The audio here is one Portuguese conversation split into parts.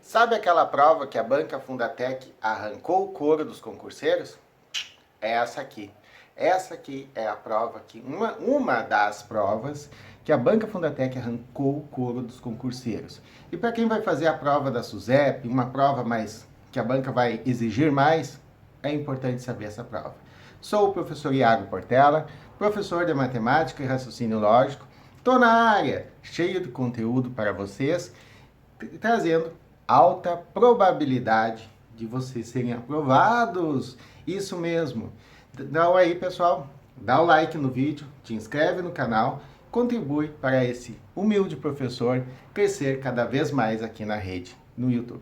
Sabe aquela prova que a Banca Fundatec arrancou o couro dos concurseiros? É essa aqui. Essa aqui é a prova que uma das provas que a Banca Fundatec arrancou o couro dos concurseiros. E para quem vai fazer a prova da SUSEP, uma prova mais que a banca vai exigir mais, é importante saber essa prova. Sou o professor Iago Portela, professor de matemática e raciocínio lógico. Estou na área, cheio de conteúdo para vocês, trazendo alta probabilidade de vocês serem aprovados. Isso mesmo. Então aí, pessoal, dá o like no vídeo, te inscreve no canal, contribui para esse humilde professor crescer cada vez mais aqui na rede, no YouTube.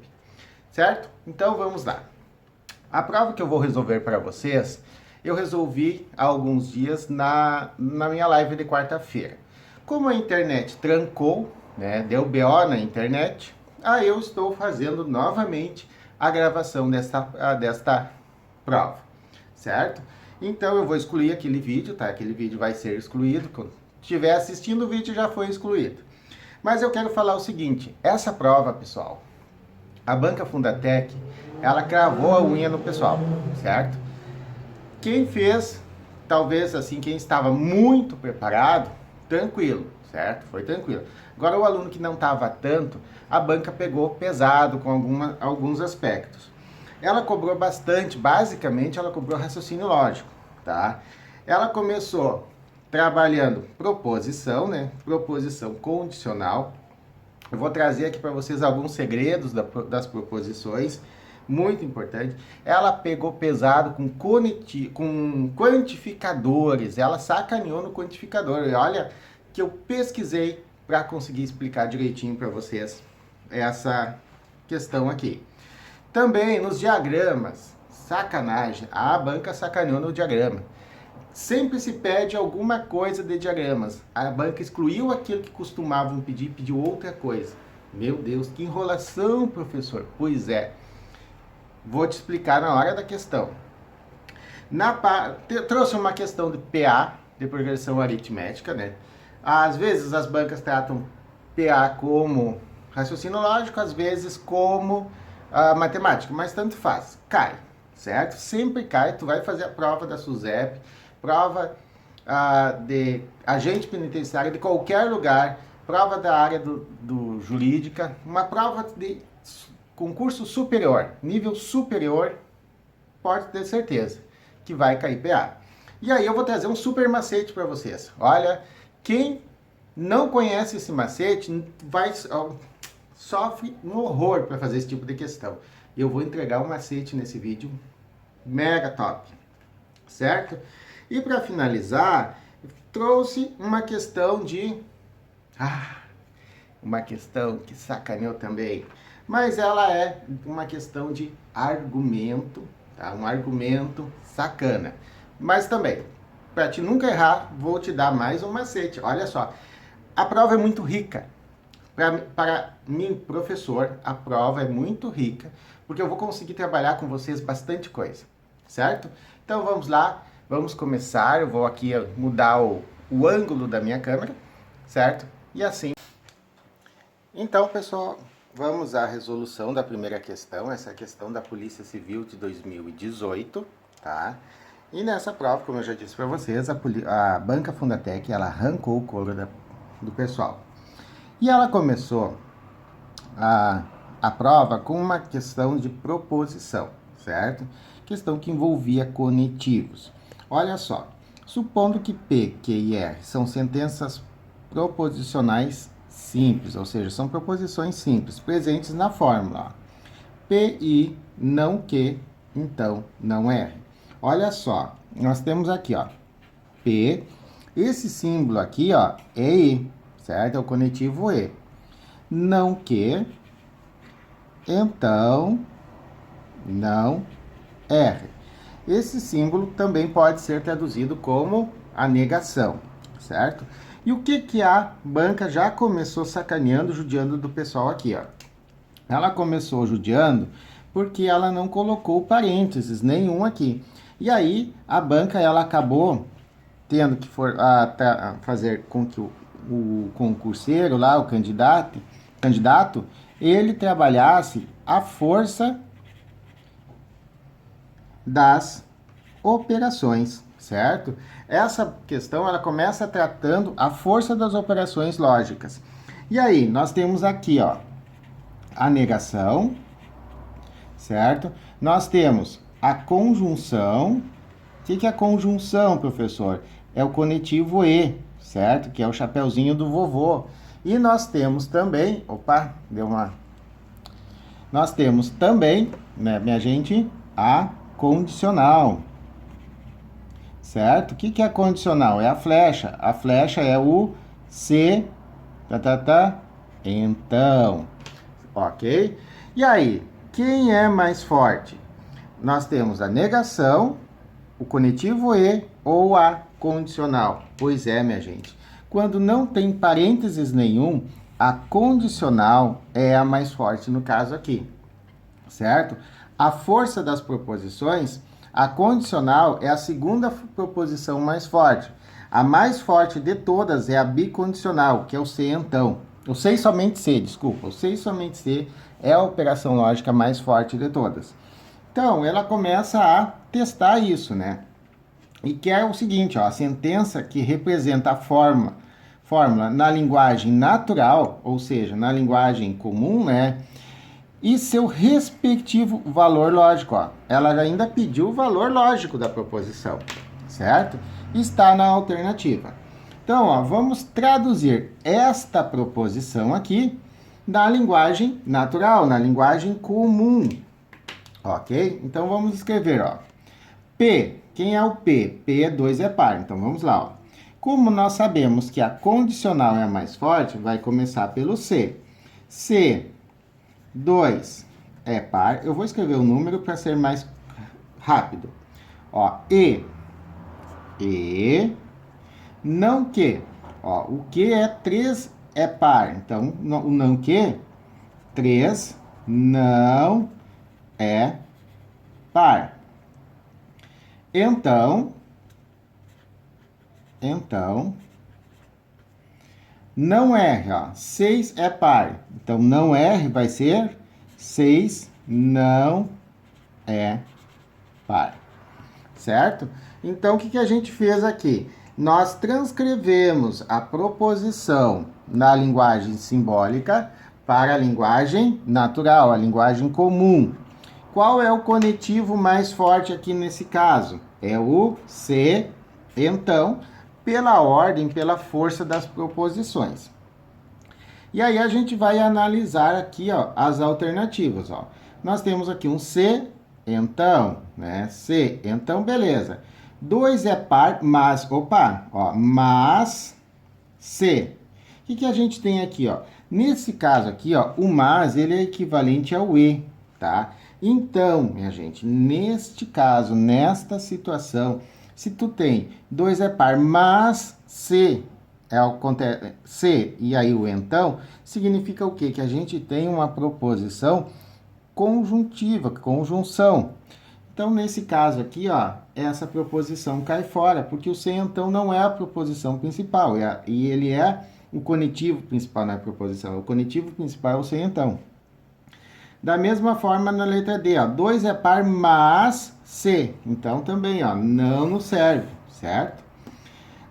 Certo? Então vamos lá. A prova que eu vou resolver para vocês, eu resolvi há alguns dias na minha live de quarta-feira. Como a internet trancou, né, deu BO na internet, aí eu estou fazendo novamente a gravação desta prova, certo? Então eu vou excluir aquele vídeo, tá? Aquele vídeo vai ser excluído. Quando estiver assistindo o vídeo já foi excluído. Mas eu quero falar o seguinte, essa prova, pessoal, a Banca Fundatec, ela cravou a unha no pessoal, certo? Quem fez, talvez assim, quem estava muito preparado, tranquilo, certo? Foi tranquilo. Agora o aluno que não estava tanto, a banca pegou pesado com alguns aspectos. Ela cobrou bastante, basicamente ela cobrou raciocínio lógico, tá? Ela começou trabalhando proposição, né? Proposição condicional. Eu vou trazer aqui para vocês alguns segredos das proposições, muito importante. Ela pegou pesado com quantificadores, ela sacaneou no quantificador. E olha que eu pesquisei para conseguir explicar direitinho para vocês essa questão aqui. Também nos diagramas, sacanagem, a banca sacaneou no diagrama. Sempre se pede alguma coisa de diagramas. A banca excluiu aquilo que costumavam pedir, pediu outra coisa. Meu Deus, que enrolação, professor. Pois é, vou te explicar na hora da questão. Trouxe uma questão de PA, de progressão aritmética, né? Às vezes as bancas tratam PA como raciocínio lógico, às vezes como matemática, mas tanto faz. Cai, certo? Sempre cai. Tu vai fazer a prova da SUSEP, prova de agente penitenciário de qualquer lugar, prova da área do jurídica, uma prova de concurso superior, nível superior, pode ter certeza que vai cair PA. E aí eu vou trazer um super macete para vocês. Olha, quem não conhece esse macete sofre um horror para fazer esse tipo de questão. Eu vou entregar um macete nesse vídeo mega top, certo? E para finalizar, trouxe uma questão uma questão que sacaneou também, mas ela é uma questão de argumento, tá? Um argumento sacana. Mas também, para te nunca errar, vou te dar mais um macete. Olha só, a prova é muito rica. Para mim, professor, a prova é muito rica, porque eu vou conseguir trabalhar com vocês bastante coisa, certo? Então vamos lá, vamos começar. Eu vou aqui mudar o ângulo da minha câmera, certo? E assim. Então, pessoal, vamos à resolução da primeira questão, essa é a questão da Polícia Civil de 2018, tá? E nessa prova, como eu já disse para vocês, a Banca Fundatec, ela arrancou o couro do pessoal. E ela começou a prova com uma questão de proposição, certo? Questão que envolvia conetivos. Olha só, supondo que P, Q e R são sentenças proposicionais simples, ou seja, são proposições simples, presentes na fórmula. P, I, não Q, então não R. Olha só, nós temos aqui, ó, P, esse símbolo aqui, ó, é I, certo? É o conectivo E. Não Q, então não R. Esse símbolo também pode ser traduzido como a negação, certo? E o que a banca já começou sacaneando, judiando do pessoal aqui, ó? Ela começou judiando porque ela não colocou parênteses nenhum aqui. E aí a banca ela acabou tendo que fazer com que o concurseiro lá, o candidato, ele trabalhasse a força das operações, certo? Essa questão, ela começa tratando a força das operações lógicas. E aí, nós temos aqui, ó, a negação, certo? Nós temos a conjunção. O que é a conjunção, professor? É o conectivo E, certo? Que é o chapeuzinho do vovô. E nós temos também... Opa, deu uma... Nós temos também, né, minha gente, a condicional. Certo? O que é a condicional? É a flecha. A flecha é o se, então. Ok? E aí, quem é mais forte? Nós temos a negação, o conectivo E ou a condicional. Pois é, minha gente. Quando não tem parênteses nenhum, a condicional é a mais forte no caso aqui. Certo? A força das proposições, a condicional é a segunda proposição mais forte. A mais forte de todas é a bicondicional, que é o se então. O se e somente se, desculpa. O se e somente se é a operação lógica mais forte de todas. Então, ela começa a testar isso, né? E que é o seguinte, ó, a sentença que representa a fórmula na linguagem natural, ou seja, na linguagem comum, né? E seu respectivo valor lógico, ó. Ela ainda pediu o valor lógico da proposição, certo? Está na alternativa. Então, ó, vamos traduzir esta proposição aqui na linguagem natural, na linguagem comum. Ok? Então, vamos escrever, ó. P, quem é o P? P é 2 é par. Então, vamos lá, ó. Como nós sabemos que a condicional é a mais forte, vai começar pelo C. C, 2 é par. Eu vou escrever o número para ser mais rápido. Ó, E, não que. Ó, o que é 3 é par. Então, o não que, 3 não é par. Então, não R, ó, 6 é par. Então, não R vai ser 6 não é par. Certo? Então, o que a gente fez aqui? Nós transcrevemos a proposição na linguagem simbólica para a linguagem natural, a linguagem comum. Qual é o conectivo mais forte aqui nesse caso? É o se, então, pela ordem, pela força das proposições. E aí a gente vai analisar aqui, ó, as alternativas, ó. Nós temos aqui um se, então, né? Se, então, beleza. 2 é par, mas, opa, ó, mas, se. O que a gente tem aqui, ó? Nesse caso aqui, ó, o mas, ele é equivalente ao e, tá? Então, minha gente, neste caso, nesta situação, se tu tem 2 é par, mas se se e aí o então, significa o quê? Que a gente tem uma proposição conjuntiva, conjunção. Então, nesse caso aqui, ó, essa proposição cai fora, porque o se então não é a proposição principal, e ele é o conectivo principal na proposição. O conectivo principal é o se então. Da mesma forma, na letra D, ó, 2 é par, mas se. Então, também, ó, não nos serve, certo?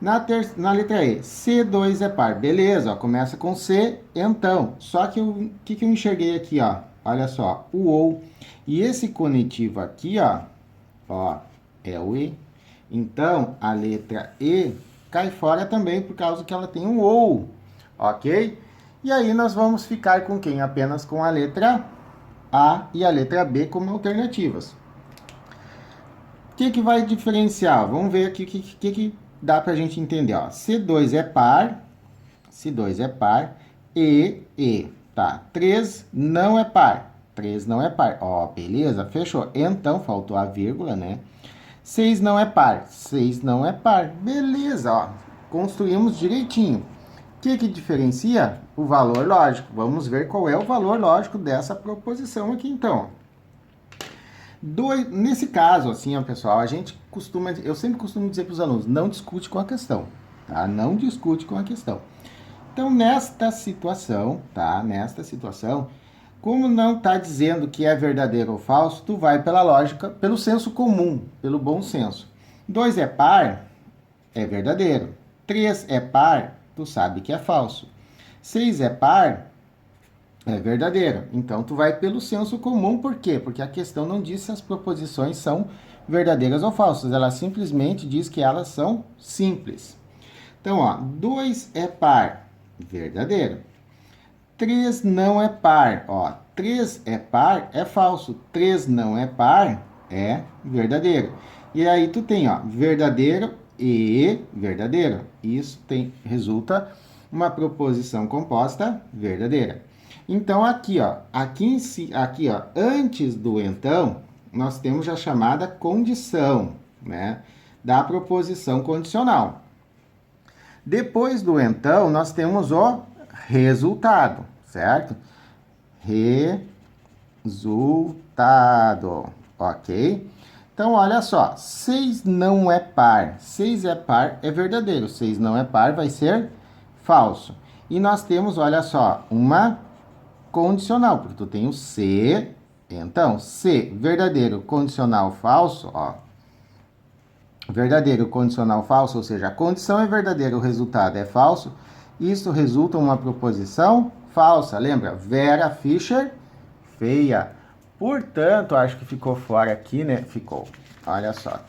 Na letra E, C2 é par. Beleza, ó, começa com C, então. Só que o que eu enxerguei aqui, ó? Olha só, o ou. E esse conectivo aqui, ó, é o E. Então, a letra E cai fora também por causa que ela tem um ou, ok? E aí nós vamos ficar com quem? Apenas com a letra A e a letra B como alternativas. O que vai diferenciar? Vamos ver aqui o que dá pra gente entender, ó. C2 é par, e, tá. 3 não é par, 3 não é par. Ó, beleza, fechou. Então, faltou a vírgula, né? 6 não é par, 6 não é par. Beleza, ó. Construímos direitinho. O que diferencia? O valor lógico. Vamos ver qual é o valor lógico dessa proposição aqui, então. Nesse caso, assim, ó, pessoal, eu sempre costumo dizer para os alunos, não discute com a questão, tá? Não discute com a questão. Então, nesta situação, tá? Nesta situação, Como não está dizendo que é verdadeiro ou falso, tu vai pela lógica, pelo senso comum, pelo bom senso. 2 é par, é verdadeiro. 3 é par, tu sabe que é falso. 6 é par, é verdadeiro. Então, tu vai pelo senso comum, por quê? Porque a questão não diz se as proposições são verdadeiras ou falsas. Ela simplesmente diz que elas são simples. Então, ó, 2 é par, verdadeiro. 3 não é par, ó. 3 é par, é falso. 3 não é par, é verdadeiro. E aí tu tem, ó, verdadeiro e verdadeiro. Isso resulta uma proposição composta verdadeira. Então, aqui, ó, aqui, ó, antes do então, nós temos a chamada condição, né, da proposição condicional. Depois do então, nós temos o resultado, certo? Resultado, ok? Então, olha só, 6 não é par. 6 é par, é verdadeiro. 6 não é par, vai ser falso. E nós temos, olha só, uma condicional, porque tu tem o se, então, se verdadeiro, condicional, falso, ó. Verdadeiro, condicional, falso, ou seja, a condição é verdadeira, o resultado é falso. Isso resulta em uma proposição falsa. Lembra? Vera Fischer, feia. Portanto, acho que ficou fora aqui, né? Ficou. Olha só.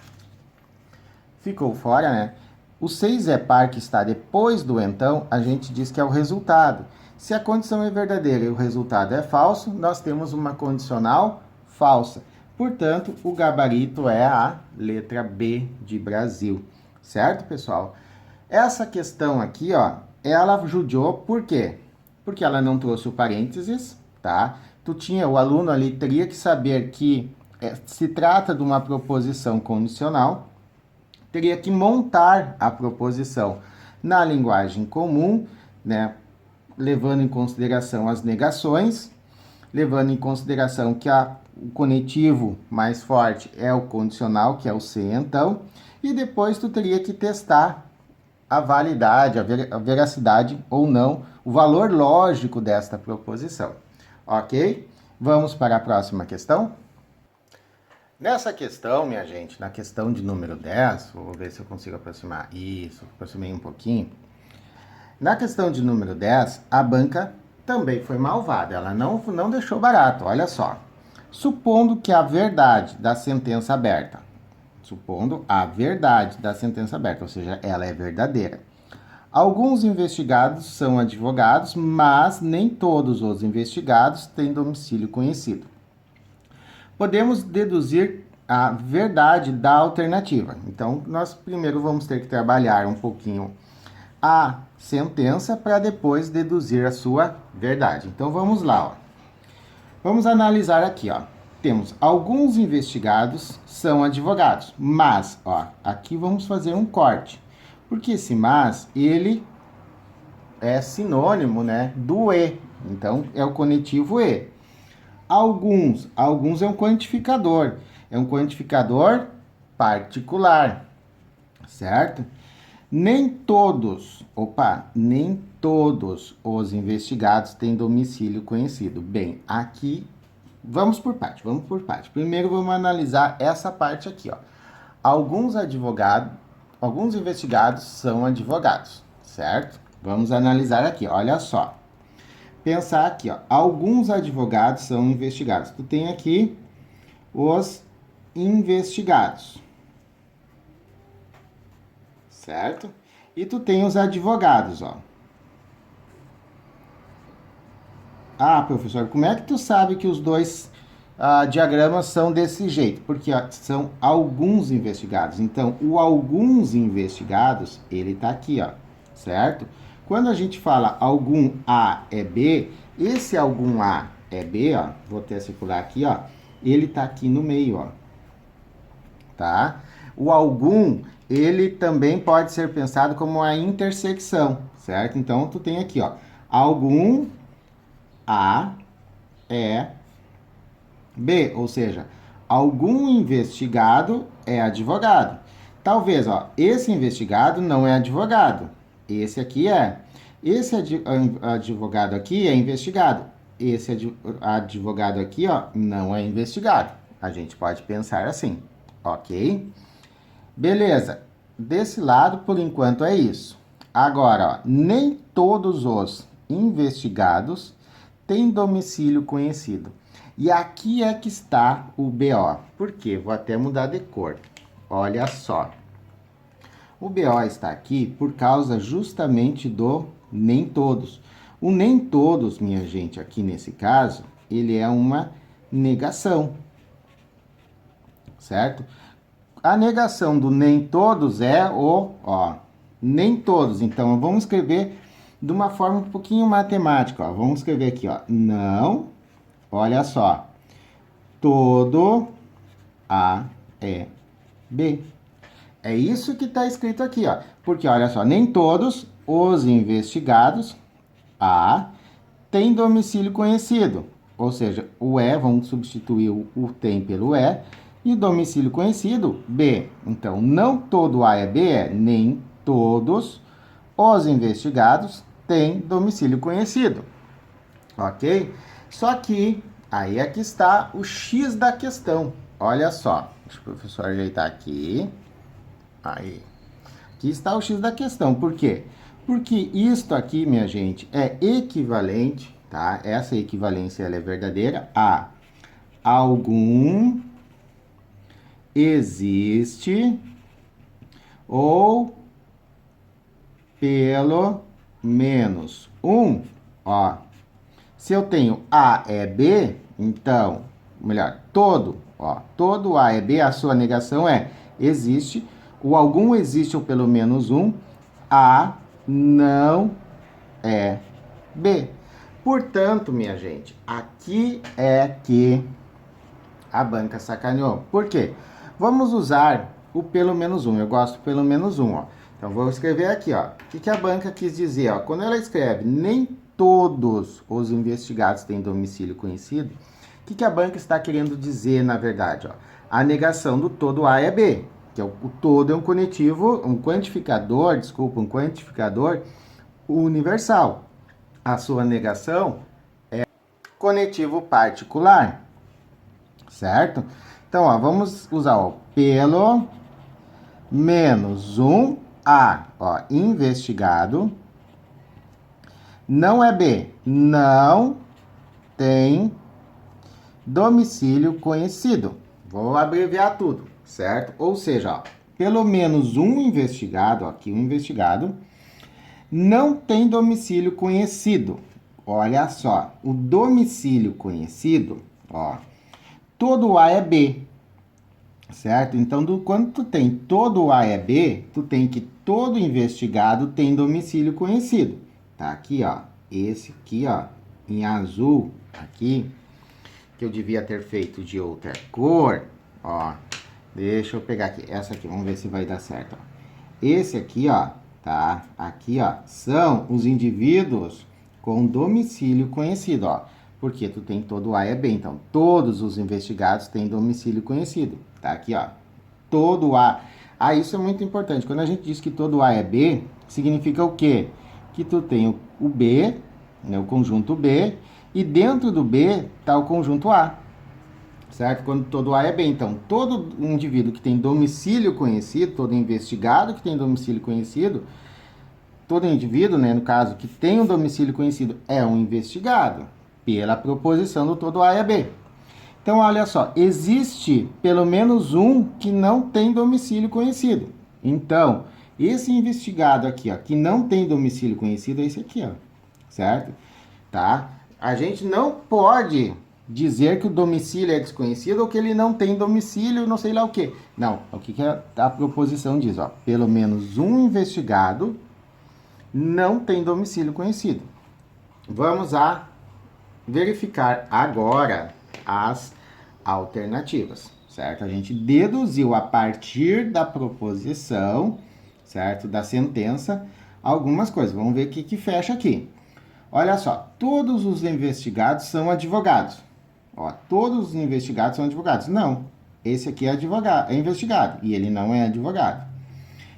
Ficou fora, né? O 6 é par que está depois do então, a gente diz que é o resultado. Se a condição é verdadeira e o resultado é falso, nós temos uma condicional falsa. Portanto, o gabarito é a letra B de Brasil. Certo, pessoal? Essa questão aqui, ó, ela judiou por quê? Porque ela não trouxe o parênteses, tá? O aluno ali teria que saber que se trata de uma proposição condicional, teria que montar a proposição na linguagem comum, né? Levando em consideração as negações, levando em consideração que o conectivo mais forte é o condicional, que é o se então, e depois tu teria que testar a validade, a veracidade ou não, o valor lógico desta proposição. Ok? Vamos para a próxima questão? Nessa questão, minha gente, na questão de número 10, vou ver se eu consigo aproximar. Isso, aproximei um pouquinho. Na questão de número 10, a banca também foi malvada. Ela não deixou barato, olha só. Supondo que a verdade da sentença aberta, ou seja, ela é verdadeira. Alguns investigados são advogados, mas nem todos os investigados têm domicílio conhecido. Podemos deduzir a verdade da alternativa. Então, nós primeiro vamos ter que trabalhar um pouquinho a sentença para depois deduzir a sua verdade. Então, vamos lá, ó. Vamos analisar aqui, ó. Temos alguns investigados são advogados, mas, ó, aqui vamos fazer um corte. Porque esse mas, ele é sinônimo, né, do e. Então, é o conectivo e. Alguns é um quantificador. É um quantificador particular, certo? Nem todos os investigados têm domicílio conhecido. Bem, aqui, vamos por parte. Primeiro, vamos analisar essa parte aqui, ó. Alguns investigados são advogados, certo? Vamos analisar aqui, olha só. Pensar aqui, ó. Alguns advogados são investigados. Tu tem aqui os investigados, certo? E tu tem os advogados, ó. Ah, professor, como é que tu sabe que os dois diagramas são desse jeito? Porque ó, são alguns investigados. Então, o alguns investigados, ele tá aqui, ó, certo? Quando a gente fala algum A é B, esse algum A é B, ó, vou até circular aqui, ó, ele tá aqui no meio, ó, tá? O algum, ele também pode ser pensado como a intersecção, certo? Então, tu tem aqui, ó, algum A é B, ou seja, algum investigado é advogado. Talvez, ó, esse investigado não é advogado, esse aqui é. Esse advogado aqui é investigado, esse advogado aqui, ó, não é investigado. A gente pode pensar assim, ok? Beleza. Desse lado, por enquanto, é isso. Agora, ó, nem todos os investigados têm domicílio conhecido. E aqui é que está o BO. Por quê? Vou até mudar de cor. Olha só. O BO está aqui por causa justamente do nem todos. O nem todos, minha gente, aqui nesse caso, ele é uma negação. Certo? A negação do nem todos é ó, nem todos. Então, vamos escrever de uma forma um pouquinho matemática, ó. Vamos escrever aqui, ó, não, olha só, todo A é B. É isso que está escrito aqui, ó. Porque, olha só, nem todos os investigados A têm domicílio conhecido. Ou seja, o E, vamos substituir o tem pelo E, e domicílio conhecido, B. Então, não todo A é B, nem todos os investigados têm domicílio conhecido. Ok? Só que, aí é que está o X da questão. Olha só, deixa o professor ajeitar aqui. Aí. Aqui está o X da questão. Por quê? Porque isto aqui, minha gente, é equivalente, tá? Essa equivalência ela é verdadeira a algum existe ou pelo menos um, ó. Se eu tenho A é B, então, melhor, todo A é B, a sua negação é existe, o algum existe ou pelo menos um, A não é B. Portanto, minha gente, aqui é que a banca sacaneou. Por quê? Vamos usar o pelo menos um. Eu gosto do pelo menos um, ó. Então, vou escrever aqui, ó. O que a banca quis dizer, ó? Quando ela escreve nem todos os investigados têm domicílio conhecido, o que a banca está querendo dizer, na verdade, ó? A negação do todo A é B, que é o todo é um quantificador universal. A sua negação é conectivo particular, certo? Então, ó, vamos usar o pelo menos um A, ó, investigado, não é B, não tem domicílio conhecido. Vou abreviar tudo, certo? Ou seja, ó, pelo menos um investigado, ó, aqui um investigado, não tem domicílio conhecido. Olha só, o domicílio conhecido, ó, todo A é B, certo? Então, quando tu tem todo A é B, tu tem que todo investigado tem domicílio conhecido. Tá aqui, ó, esse aqui, ó, em azul, aqui, que eu devia ter feito de outra cor, ó, deixa eu pegar aqui, essa aqui, vamos ver se vai dar certo, ó. Esse aqui, ó, tá, aqui, ó, são os indivíduos com domicílio conhecido, ó, porque tu tem todo A é B, então todos os investigados têm domicílio conhecido, tá aqui, ó, todo A. Ah, isso é muito importante, quando a gente diz que todo A é B, significa o quê? Que tu tem o B, né, o conjunto B, e dentro do B está o conjunto A, certo? Quando todo A é B, então, todo indivíduo que tem domicílio conhecido, todo investigado que tem domicílio conhecido, todo indivíduo, né, no caso, que tem um domicílio conhecido é um investigado, pela proposição do todo A é B. Então, olha só, existe pelo menos um que não tem domicílio conhecido. Então, esse investigado aqui, ó, que não tem domicílio conhecido é esse aqui, ó, certo? Tá? A gente não pode dizer que o domicílio é desconhecido ou que ele não tem domicílio, não sei lá o quê. Não, o que a proposição diz, ó, pelo menos um investigado não tem domicílio conhecido. Vamos a verificar agora as alternativas, certo? A gente deduziu a partir da proposição, certo? Da sentença, algumas coisas. Vamos ver o que fecha aqui. Olha só, todos os investigados são advogados. Ó, todos os investigados são advogados. Não, esse aqui é advogado, é investigado e ele não é advogado.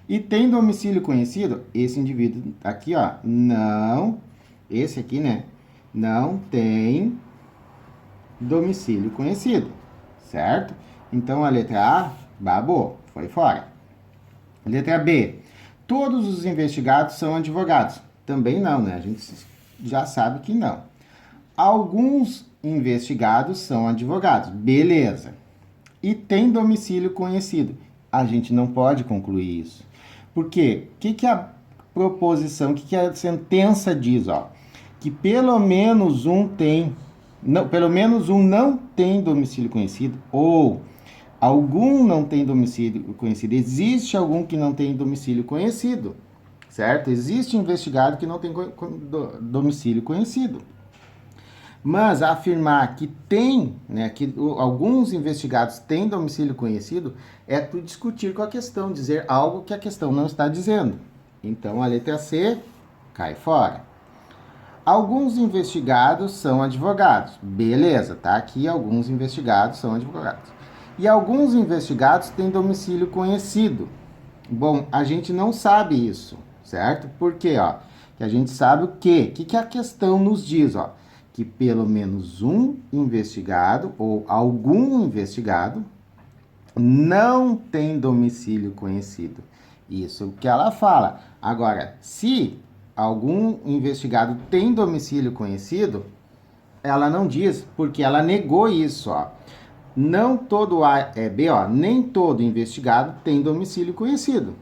E tem domicílio conhecido? Esse indivíduo aqui, ó, não, esse aqui, né, não tem domicílio conhecido, certo? Então, a letra A, babou, foi fora. Letra B, todos os investigados são advogados. Também não, né? A gente já sabe que não. Alguns investigados são advogados. Beleza. E tem domicílio conhecido. A gente não pode concluir isso. Por quê? O que a proposição, o que a sentença diz? Ó? Que pelo menos um não tem domicílio conhecido, ou algum não tem domicílio conhecido. Existe algum que não tem domicílio conhecido, certo? Existe investigado que não tem domicílio conhecido. Mas afirmar que tem, né, que alguns investigados têm domicílio conhecido, é tu discutir com a questão, dizer algo que a questão não está dizendo. Então, a letra C cai fora. Alguns investigados são advogados. Beleza, tá aqui alguns investigados são advogados. E alguns investigados têm domicílio conhecido. Bom, a gente não sabe isso, certo? Por quê, ó? Que a gente sabe o quê? O que a questão nos diz, ó? Que pelo menos um investigado ou algum investigado não tem domicílio conhecido. Isso que ela fala. Agora, se algum investigado tem domicílio conhecido, ela não diz, porque ela negou isso, ó. Não todo A é B, ó, nem todo investigado tem domicílio conhecido,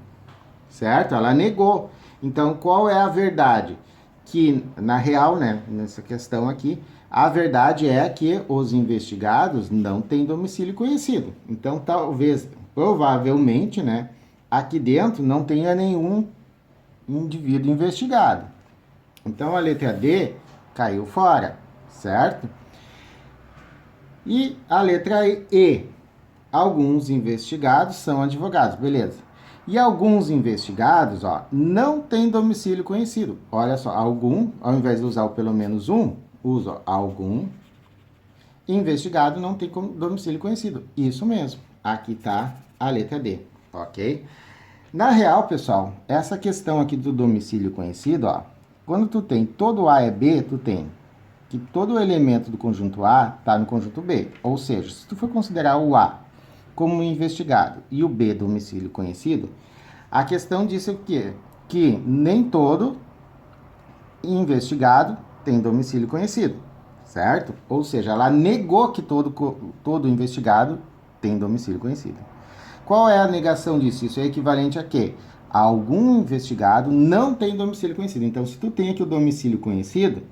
certo? Ela negou. Então, qual é a verdade? Que, na real, né, nessa questão aqui, a verdade é que os investigados não têm domicílio conhecido. Então, talvez, provavelmente, né, aqui dentro não tenha nenhum indivíduo investigado. Então, a letra D caiu fora, certo? E a letra E, alguns investigados são advogados, beleza. E alguns investigados, ó, não têm domicílio conhecido. Olha só, algum, ao invés de usar o pelo menos um, usa algum investigado não tem domicílio conhecido. Isso mesmo, aqui tá a letra D, ok? Na real, pessoal, essa questão aqui do domicílio conhecido, ó, quando tu tem todo A é B, tu tem que todo elemento do conjunto A está no conjunto B. Ou seja, se tu for considerar o A como investigado e o B domicílio conhecido, a questão diz o quê? Que nem todo investigado tem domicílio conhecido, certo? Ou seja, ela negou que todo investigado tem domicílio conhecido. Qual é a negação disso? Isso é equivalente a quê? Algum investigado não tem domicílio conhecido. Então, se tu tem aqui o domicílio conhecido,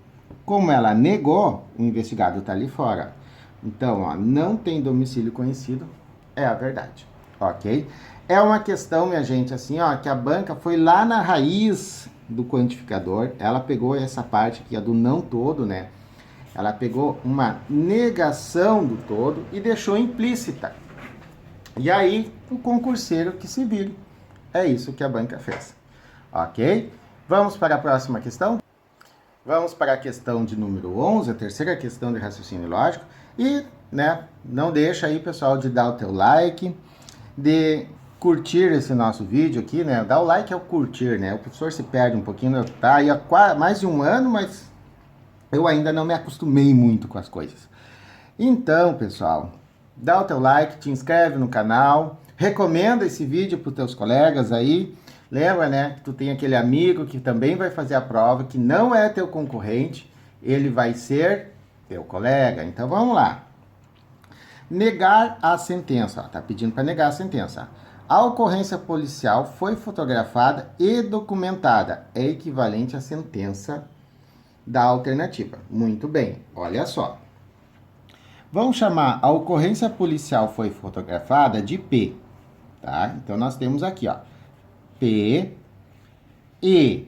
como ela negou, o investigado está ali fora. Então, ó, não tem domicílio conhecido, é a verdade, ok? É uma questão, minha gente, assim, ó, que a banca foi lá na raiz do quantificador, ela pegou essa parte aqui, a do não todo, né? Ela pegou uma negação do todo e deixou implícita. E aí, o concurseiro que se vire. É isso que a banca fez, ok? Vamos para a próxima questão? Vamos para a questão de número 11, a terceira questão de raciocínio lógico. E, né, não deixa aí, pessoal, de dar o teu like, de curtir esse nosso vídeo aqui, né? Dar o like é o curtir, né? O professor se perde um pouquinho, tá aí há mais de um ano, mas eu ainda não me acostumei muito com as coisas. Então, pessoal, dá o teu like, te inscreve no canal, recomenda esse vídeo para os teus colegas aí. Lembra, né, que tu tem aquele amigo que também vai fazer a prova, que não é teu concorrente, ele vai ser teu colega. Então, vamos lá. Negar a sentença. Ó, tá pedindo para negar a sentença. A ocorrência policial foi fotografada e documentada. É equivalente à sentença da alternativa. Muito bem, olha só. Vamos chamar a ocorrência policial foi fotografada de P, tá? Então, nós temos aqui, ó, P, E.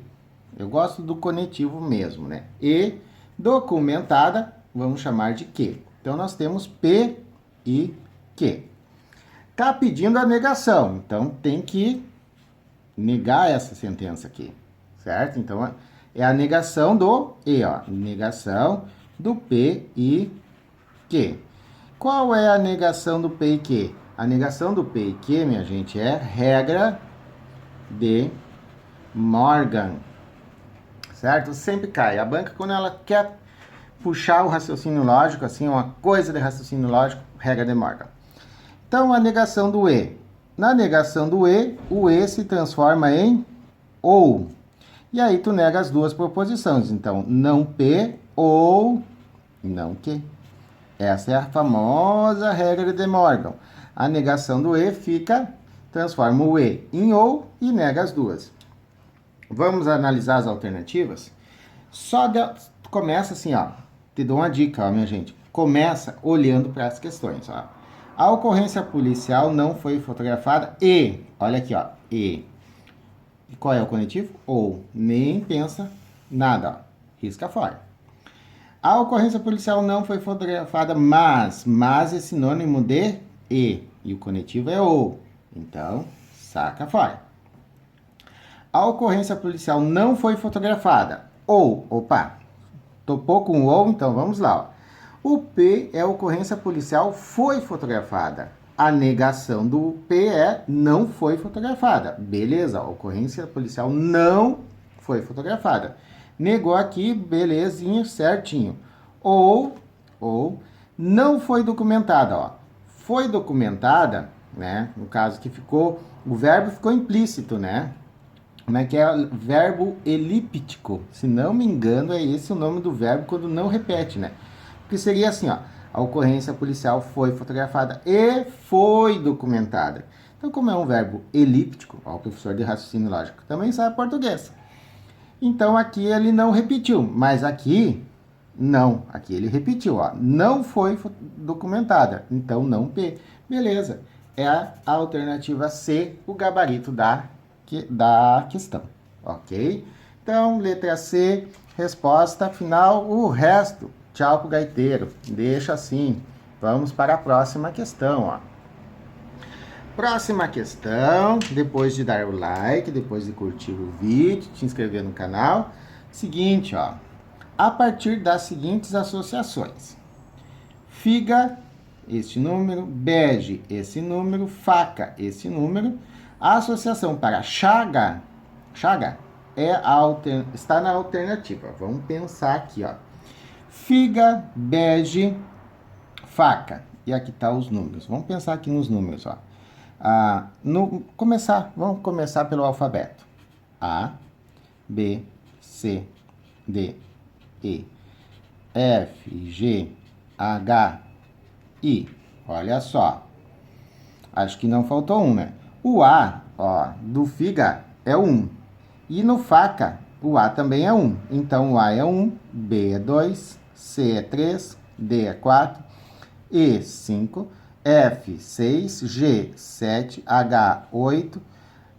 Eu gosto do conectivo mesmo, né? E documentada, vamos chamar de Q. Então, nós temos P e Q. Tá pedindo a negação, então tem que negar essa sentença aqui, certo? Então, é a negação do E, ó. Negação do P e Q. Qual é a negação do P e Q? A negação do P e Q, minha gente, é regra de Morgan, certo? Sempre cai. A banca, quando ela quer puxar o raciocínio lógico, assim, uma coisa de raciocínio lógico, regra de Morgan. Então, a negação do E. Na negação do E, o E se transforma em ou. E aí tu nega as duas proposições. Então, não P ou não Q. Essa é a famosa regra de Morgan. A negação do E transforma o E em ou e nega as duas. Vamos analisar as alternativas? Começa assim, ó. Te dou uma dica, ó, minha gente. Começa olhando para as questões, ó. A ocorrência policial não foi fotografada e, olha aqui, ó, e qual é o conectivo? Ou, nem pensa nada, ó, risca fora. A ocorrência policial não foi fotografada, mas é sinônimo de e o conectivo é ou, então, saca fora. A ocorrência policial não foi fotografada, ou, opa, topou com o ou, então vamos lá, ó. O P é a ocorrência policial foi fotografada. A negação do P é não foi fotografada. Beleza, a ocorrência policial não foi fotografada. Negou aqui, belezinha, certinho. Ou não foi documentada, ó. Foi documentada, né? No caso que o verbo ficou implícito, né? Como é que é? Verbo elíptico. Se não me engano, é esse o nome do verbo quando não repete, né? Que seria assim, ó, a ocorrência policial foi fotografada e foi documentada. Então, como é um verbo elíptico, ó, o professor de raciocínio lógico também sabe português. Então, aqui ele não repetiu, mas aqui, não. Aqui ele repetiu, ó, não foi documentada, então não P. Beleza, é a alternativa C, o gabarito da questão, ok? Então, letra C, resposta final, o resto... Tchau pro gaiteiro. Deixa assim. Vamos para a próxima questão, ó. Próxima questão, depois de dar o like, depois de curtir o vídeo, te inscrever no canal. Seguinte, ó. A partir das seguintes associações. Figa, este número. Bege, esse número. Faca, esse número. A associação para chaga está na alternativa. Vamos pensar aqui, ó. Figa, bege, faca. E aqui tá os números. Vamos pensar aqui nos números, ó. Vamos começar pelo alfabeto. A, B, C, D, E, F, G, H, I. Olha só. Acho que não faltou um, né? O A, ó, do figa é 1. E no faca, o A também é 1. Então, o A é 1, B é 2, C é 3, D é 4, E 5, F 6, G 7, H 8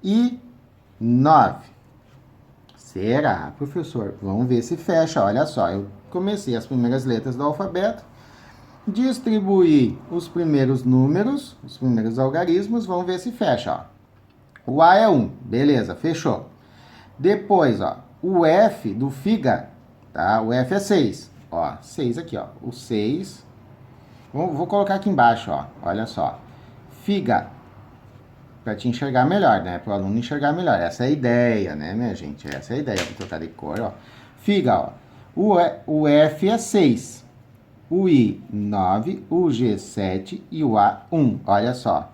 e 9. Será, professor? Vamos ver se fecha. Olha só, eu comecei as primeiras letras do alfabeto, distribuí os primeiros números, os primeiros algarismos, vamos ver se fecha, ó. O A é 1, beleza, fechou. Depois, ó, o F do figa, tá? O F é 6. Ó, 6 aqui, ó. O 6. Vou colocar aqui embaixo, ó. Olha só. Figa. Pra te enxergar melhor, né? Pro aluno enxergar melhor. Essa é a ideia, né, minha gente? Essa é a ideia. Vou trocar de cor, ó. Figa, ó. O F é 6. O I, 9. O G, 7. E o A, 1. Olha só.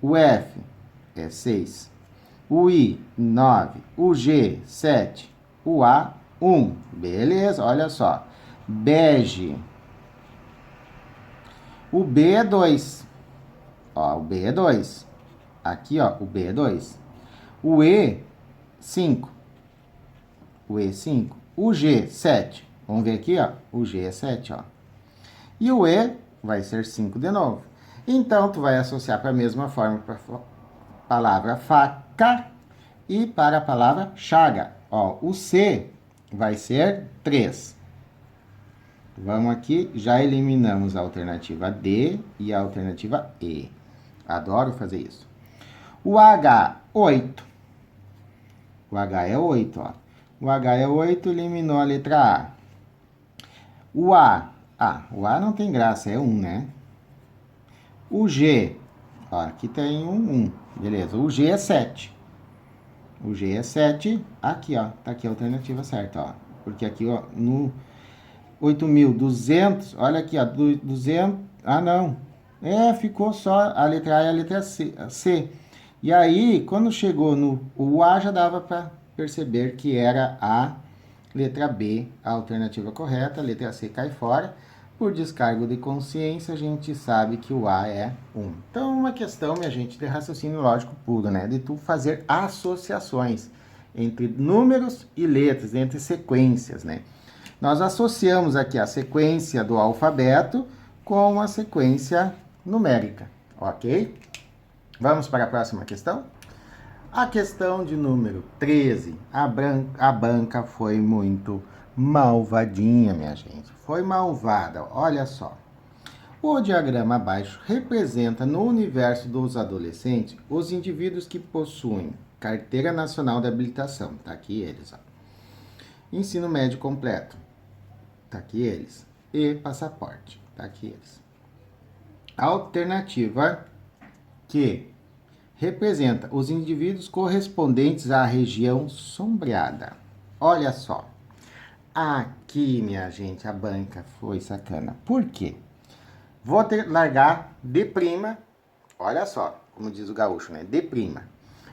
O F é 6. O I, 9. O G, 7. O A, 1. Beleza, olha só. Bege. O B é 2. Ó, o B é 2. Aqui, ó, o B é 2. O E, 5. O E, 5. O G, 7. Vamos ver aqui, ó. O G é 7, ó. E o E vai ser 5 de novo. Então, tu vai associar para a mesma forma para a palavra faca e para a palavra chaga. Ó, o C vai ser 3. Vamos aqui, já eliminamos a alternativa D e a alternativa E. Adoro fazer isso. O H, 8. O H é 8, ó. O H é 8, eliminou a letra A. O A, o A não tem graça, é 1, né? O G, ó, aqui tem um 1, beleza. O G é 7. O G é 7, aqui, ó, tá aqui a alternativa certa, ó. Porque aqui, ó, 8.200, olha aqui, ó, 200, não, ficou só a letra A e a letra C. E aí, quando chegou no o A, já dava para perceber que era a letra B, a alternativa correta, a letra C cai fora. Por descargo de consciência, a gente sabe que o A é 1. Então, uma questão, minha gente, de raciocínio lógico puro, né? De tu fazer associações entre números e letras, entre sequências, né? Nós associamos aqui a sequência do alfabeto com a sequência numérica, ok? Vamos para a próxima questão? A questão de número 13. A banca foi muito malvadinha, minha gente. Foi malvada, olha só. O diagrama abaixo representa no universo dos adolescentes os indivíduos que possuem Carteira Nacional de Habilitação. Tá aqui eles, ó. Ensino médio completo. Tá aqui eles. E passaporte. Tá aqui eles. A alternativa que representa os indivíduos correspondentes à região sombreada. Olha só. Aqui, minha gente, a banca foi sacana. Por quê? Vou largar de prima. Olha só, como diz o gaúcho, né? De prima.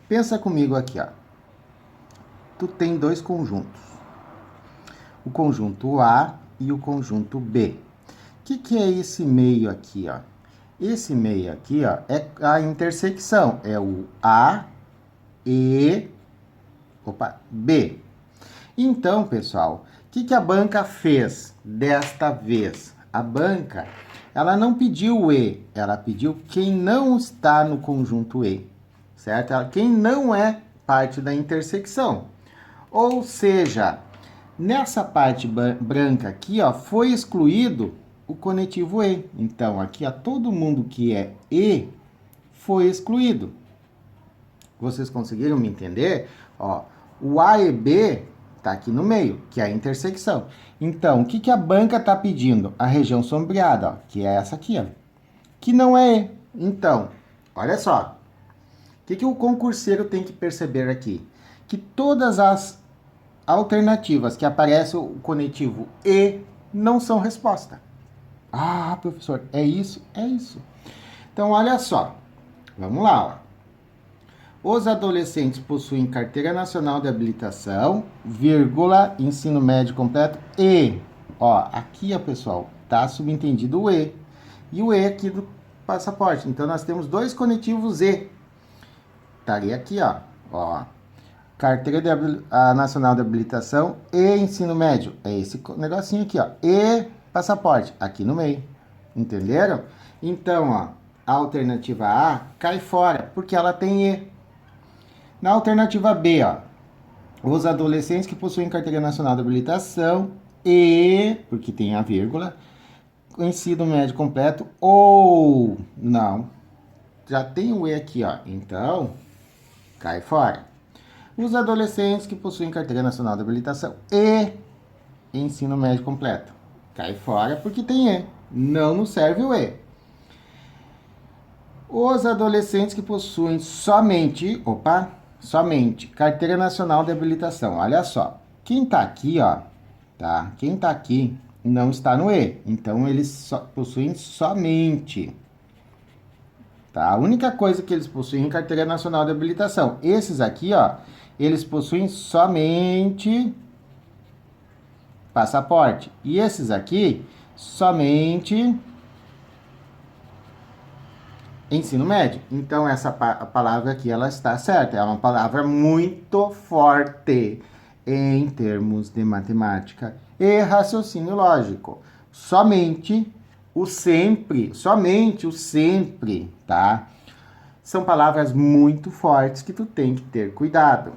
Pensa comigo aqui, ó. Tu tem dois conjuntos. O conjunto A e o conjunto B. O que é esse meio aqui, ó? Esse meio aqui, ó, é a intersecção. É o A e B. Então, pessoal, o que a banca fez desta vez? A banca, ela não pediu o E, ela pediu quem não está no conjunto E, certo? Quem não é parte da intersecção. Ou seja, nessa parte branca aqui, ó, foi excluído o conectivo E. Então, aqui, ó, todo mundo que é E foi excluído. Vocês conseguiram me entender? Ó, o A e B tá aqui no meio, que é a intersecção. Então, o que a banca tá pedindo? A região sombreada, ó, que é essa aqui, ó, que não é E. Então, olha só. O que o concurseiro tem que perceber aqui? Que todas as alternativas que aparece o conectivo E não são resposta. Ah, professor, é isso? É isso. Então, olha só. Vamos lá, ó. Os adolescentes possuem Carteira Nacional de Habilitação, vírgula, ensino médio completo e, ó, aqui, ó, pessoal, tá subentendido o E. E o E aqui do passaporte. Então, nós temos dois conectivos E. Estaria aqui, ó. Carteira Nacional de Habilitação e ensino médio. É esse negocinho aqui, ó. E passaporte, aqui no meio. Entenderam? Então, ó, a alternativa A cai fora, porque ela tem E. Na alternativa B, ó, os adolescentes que possuem Carteira Nacional de Habilitação e, porque tem a vírgula, ensino médio completo ou, não, já tem o E aqui, ó, então, cai fora. Os adolescentes que possuem Carteira Nacional de Habilitação e ensino médio completo, cai fora porque tem E, não nos serve o E. Os adolescentes que possuem somente Carteira Nacional de Habilitação. Olha só, quem tá aqui, ó, tá? Quem tá aqui não está no E, então eles possuem somente, tá? A única coisa que eles possuem é Carteira Nacional de Habilitação. Esses aqui, ó, eles possuem somente passaporte. E esses aqui, somente ensino médio. Então, essa palavra aqui, ela está certa. É uma palavra muito forte em termos de matemática e raciocínio lógico. Somente o sempre, tá? São palavras muito fortes que tu tem que ter cuidado.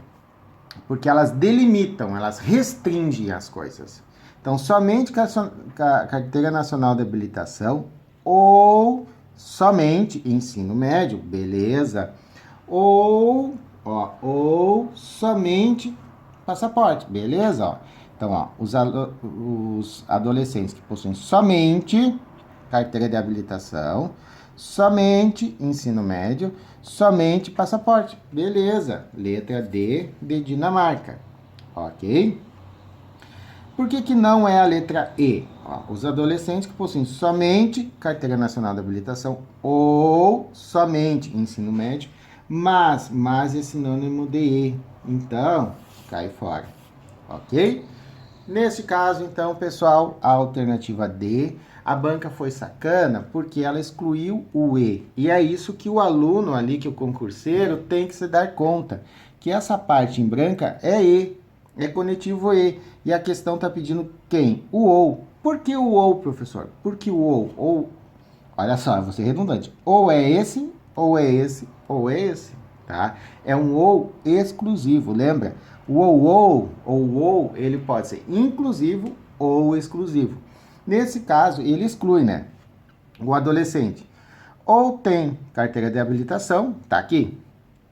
Porque elas delimitam, elas restringem as coisas. Então, somente Carteira Nacional de Habilitação ou somente ensino médio, beleza, ou somente passaporte, beleza, ó. Então, ó, os adolescentes que possuem somente Carteira de Habilitação, somente ensino médio, somente passaporte, beleza, letra D de Dinamarca, ok? Por que não é a letra E? Ó, os adolescentes que possuem somente Carteira Nacional de Habilitação ou somente ensino médio, mas é sinônimo de E. Então, cai fora. Ok? Nesse caso, então, pessoal, a alternativa D, a banca foi sacana porque ela excluiu o E. E é isso que o aluno ali, que o concurseiro, tem que se dar conta, que essa parte em branca é E, é conectivo E. E a questão está pedindo quem? O OU. Por que o OU, professor? Porque o OU, ou, olha só, eu vou ser redundante, ou é esse, ou é esse, ou é esse, tá? É um OU exclusivo, lembra? O OU, ele pode ser inclusivo ou exclusivo. Nesse caso, ele exclui, né? O adolescente ou tem carteira de habilitação, tá aqui.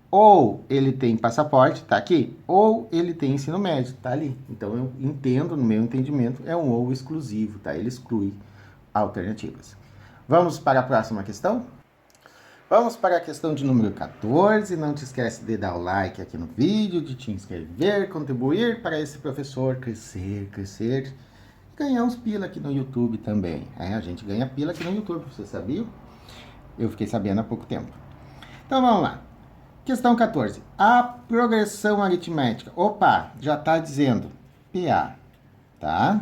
Ou ele tem passaporte, tá aqui. Ou ele tem ensino médio, tá ali. Então, eu entendo, no meu entendimento, é um ou exclusivo, tá? Ele exclui alternativas. Vamos para a próxima questão? Vamos para a questão de número 14. Não te esquece de dar o like aqui no vídeo, de te inscrever, contribuir para esse professor crescer. Ganhar uns pila aqui no YouTube também. A gente ganha pila aqui no YouTube, você sabia? Eu fiquei sabendo há pouco tempo. Então vamos lá. Questão 14. A progressão aritmética. Opa, já está dizendo PA, tá?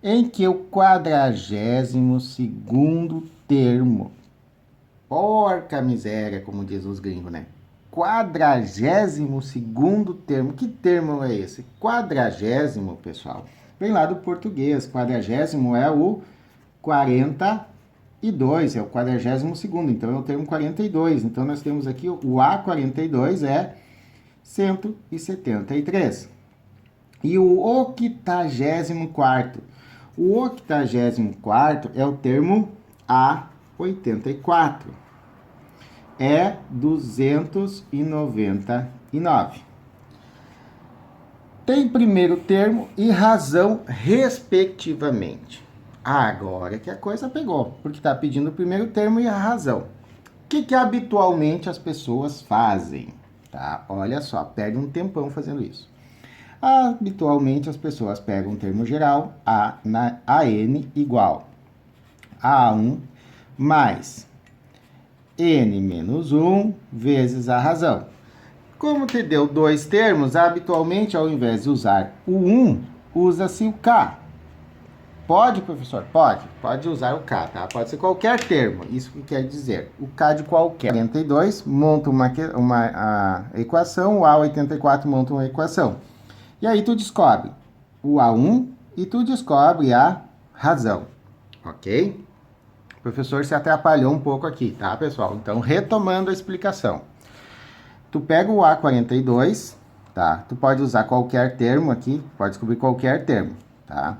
Em que o 42º termo, porca miséria, como diz os gringos, né? 42º termo. Que termo é esse? 40º, pessoal. Vem lá do português. 40º é o 42, é o 42º. Então, é o termo 42. Então, nós temos aqui o A42 é 173. E o 84º. O 84º é o termo A84. É 299. Tem primeiro termo e razão, respectivamente. Agora que a coisa pegou, porque está pedindo o primeiro termo e a razão. O que habitualmente as pessoas fazem? Tá? Olha só, perde um tempão fazendo isso. Habitualmente as pessoas pegam um termo geral, AN igual a A1 mais N menos 1 vezes a razão. Como te deu dois termos, habitualmente ao invés de usar o 1, usa-se o K. Pode, professor? Pode usar o K, tá? Pode ser qualquer termo, isso que quer dizer. O K de qualquer. 42 monta uma equação, o A84 monta uma equação. E aí tu descobre o A1 e tu descobre a razão, ok? O professor se atrapalhou um pouco aqui, tá, pessoal? Então, retomando a explicação. Tu pega o A42, tá? Tu pode usar qualquer termo aqui, pode descobrir qualquer termo, tá?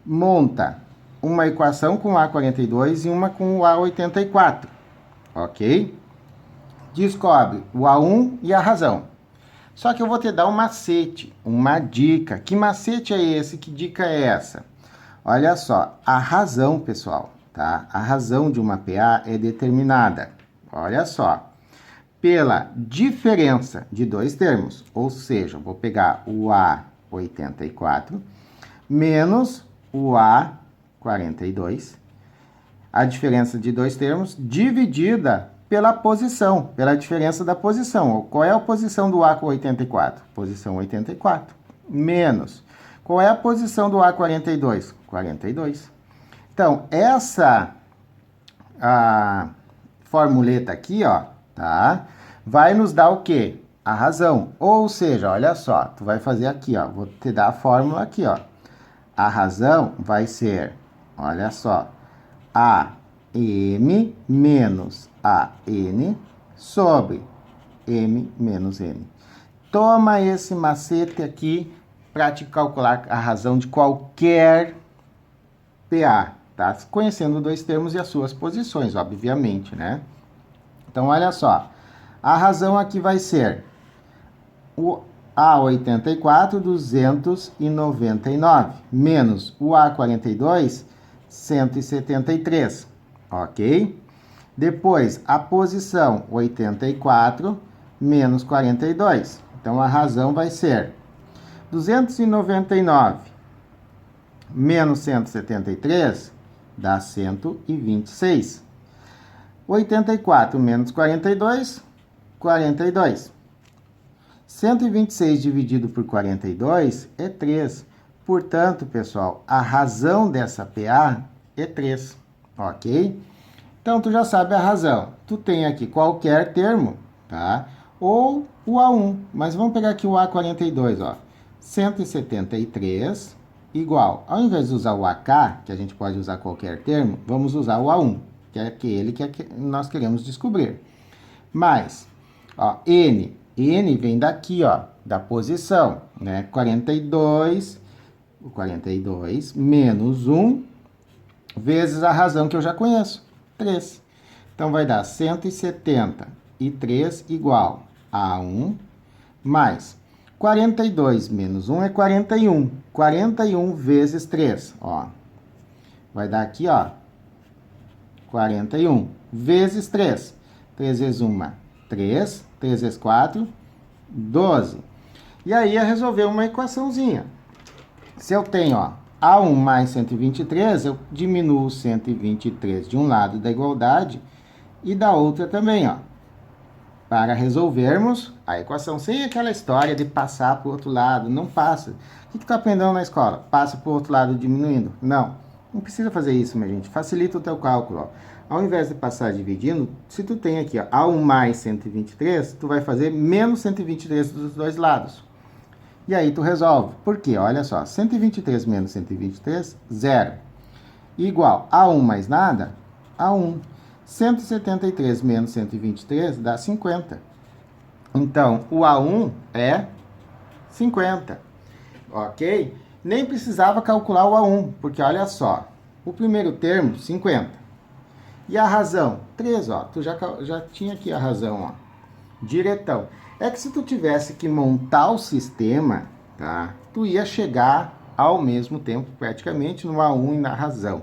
Monta uma equação com o A42 e uma com o A84, ok? Descobre o A1 e a razão. Só que eu vou te dar um macete, uma dica. Que macete é esse? Que dica é essa? Olha só, a razão, pessoal, tá? A razão de uma PA é determinada, olha só, pela diferença de dois termos. Ou seja, eu vou pegar o A84 menos o A42, a diferença de dois termos, dividida pela posição, pela diferença da posição. Qual é a posição do A84? Posição 84. Menos. Qual é a posição do A42? 42. Então, essa formuleta aqui, ó, tá? Vai nos dar o quê? A razão. Ou seja, olha só, tu vai fazer aqui, ó, vou te dar a fórmula aqui, ó. A razão vai ser, olha só, AM menos AN sobre M menos N. Toma esse macete aqui para te calcular a razão de qualquer PA, tá? Conhecendo dois termos e as suas posições, obviamente, né? Então, olha só, a razão aqui vai ser o A84, 299, menos o A42, 173, ok? Depois, a posição 84 menos 42. Então, a razão vai ser 299 menos 173 dá 126. 84 menos 42, 42. 126 dividido por 42 é 3. Portanto, pessoal, a razão dessa PA é 3, ok? Então, tu já sabe a razão. Tu tem aqui qualquer termo, tá? Ou o A1, mas vamos pegar aqui o A42, ó. 173 igual, ao invés de usar o AK, que a gente pode usar qualquer termo, vamos usar o A1, que é aquele que nós queremos descobrir. Mais, ó, N vem daqui, ó, da posição, né? 42 menos 1 vezes a razão que eu já conheço, 3. Então, vai dar 173 igual a 1 mais 42 menos 1 é 41. 41 vezes 3, ó. Vai dar aqui, ó, 41 vezes 3. 3 vezes 1, 3. 3 vezes 4, 12. E aí é resolver uma equaçãozinha. Se eu tenho, ó, A1 mais 123, eu diminuo 123 de um lado da igualdade e da outra também, ó. Para resolvermos a equação, sem aquela história de passar para o outro lado, não passa. O que tu aprendeu na escola? Passa para o outro lado diminuindo? Não, não precisa fazer isso, minha gente. Facilita o teu cálculo, ó. Ao invés de passar dividindo, se tu tem aqui, ó, A1 mais 123, tu vai fazer menos 123 dos dois lados. E aí tu resolve. Por quê? Olha só, 123 menos 123, 0. Igual a 1 mais nada, a 1. 173 menos 123 dá 50. Então, o A1 é 50. Ok? Nem precisava calcular o A1, porque olha só. O primeiro termo, 50. E a razão? 3, ó. Tu já tinha aqui a razão, ó. Diretão. É que se tu tivesse que montar o sistema, tá? Tu ia chegar ao mesmo tempo, praticamente, no A1 e na razão.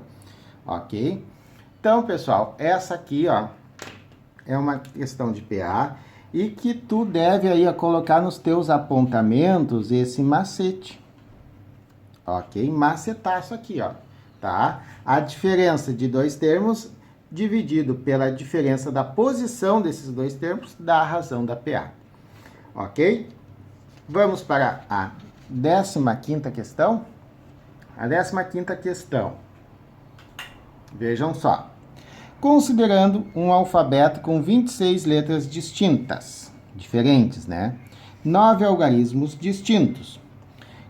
Ok? Então, pessoal, essa aqui, ó, é uma questão de PA e que tu deve aí colocar nos teus apontamentos esse macete. Ok? Macetaço aqui, ó, tá? A diferença de dois termos dividido pela diferença da posição desses dois termos dá a razão da PA. Ok? Vamos para a 15ª questão. A 15ª questão. Vejam só. Considerando um alfabeto com 26 letras distintas, diferentes, né? 9 algarismos distintos.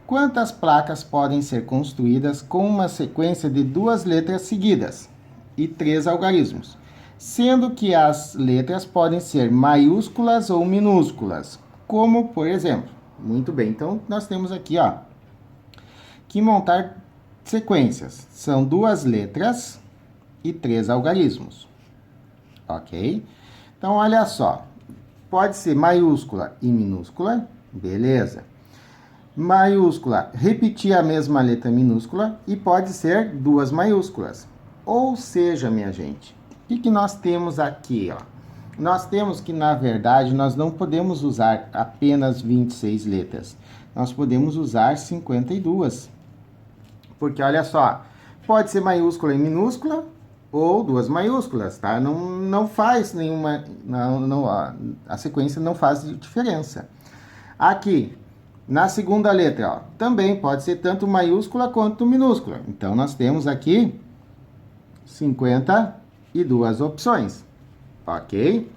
Quantas placas podem ser construídas com uma sequência de 2 letras seguidas e 3 algarismos, sendo que as letras podem ser maiúsculas ou minúsculas, como, por exemplo, muito bem, então nós temos aqui, ó, que montar sequências. São 2 letras e 3 algarismos, ok? Então, olha só, pode ser maiúscula e minúscula, beleza. Maiúscula, repetir a mesma letra minúscula e pode ser 2 maiúsculas. Ou seja, minha gente, o que nós temos aqui, ó? Nós temos que, na verdade, nós não podemos usar apenas 26 letras. Nós podemos usar 52. Porque, olha só, pode ser maiúscula e minúscula ou 2 maiúsculas, tá? Não faz nenhuma... a sequência não faz diferença. Aqui, na segunda letra, ó, também pode ser tanto maiúscula quanto minúscula. Então, nós temos aqui 52 opções. Ok?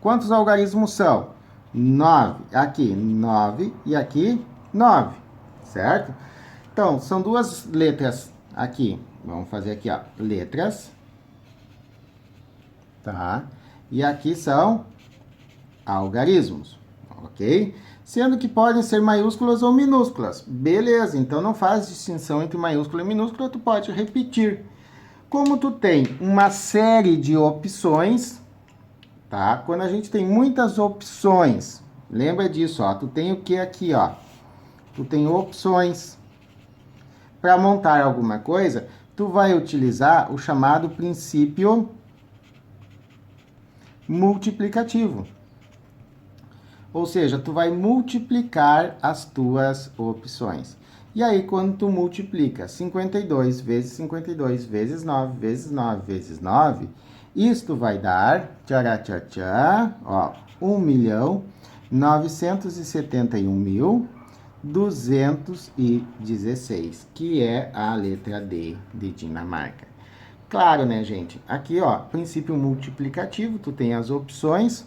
Quantos algarismos são? 9. Aqui, 9 e aqui, 9. Certo? Então, são 2 letras aqui. Vamos fazer aqui, ó, letras. Tá? E aqui são algarismos. Ok? Sendo que podem ser maiúsculas ou minúsculas. Beleza, então não faz distinção entre maiúscula e minúscula, tu pode repetir. Como tu tem uma série de opções, tá? Quando a gente tem muitas opções, lembra disso, ó. Tu tem o que aqui, ó? Tu tem opções. Para montar alguma coisa, tu vai utilizar o chamado princípio multiplicativo. Ou seja, tu vai multiplicar as tuas opções. E aí, quando tu multiplica 52 vezes 52 vezes 9 vezes 9 vezes 9, isto vai dar, tcharatchatchá, ó, 1.971.216, que é a letra D de Dinamarca. Claro, né, gente? Aqui, ó, princípio multiplicativo, tu tem as opções,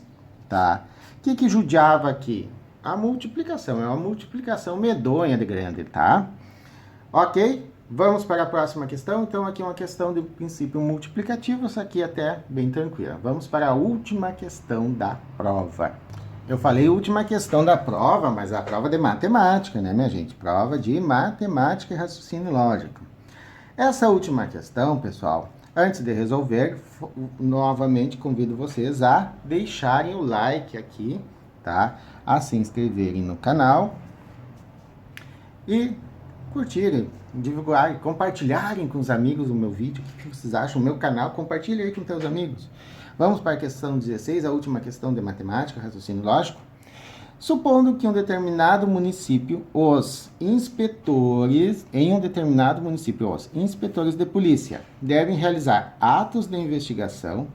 tá? O que judiava aqui? A multiplicação, é uma multiplicação medonha de grande, tá? Ok? Vamos para a próxima questão. Então, aqui é uma questão de princípio multiplicativo, isso aqui até bem tranquila. Vamos para a última questão da prova. Eu falei última questão da prova, mas a prova de matemática, né, minha gente? Prova de matemática e raciocínio lógico. Essa última questão, pessoal, antes de resolver, novamente convido vocês a deixarem o like aqui, tá? A se inscreverem no canal e curtirem, divulgarem, compartilharem com os amigos o meu vídeo. O que vocês acham? O meu canal, compartilhe aí com teus amigos. Vamos para a questão 16, a última questão de matemática, raciocínio lógico. Supondo que em um determinado município, os inspetores de polícia devem realizar atos de investigação,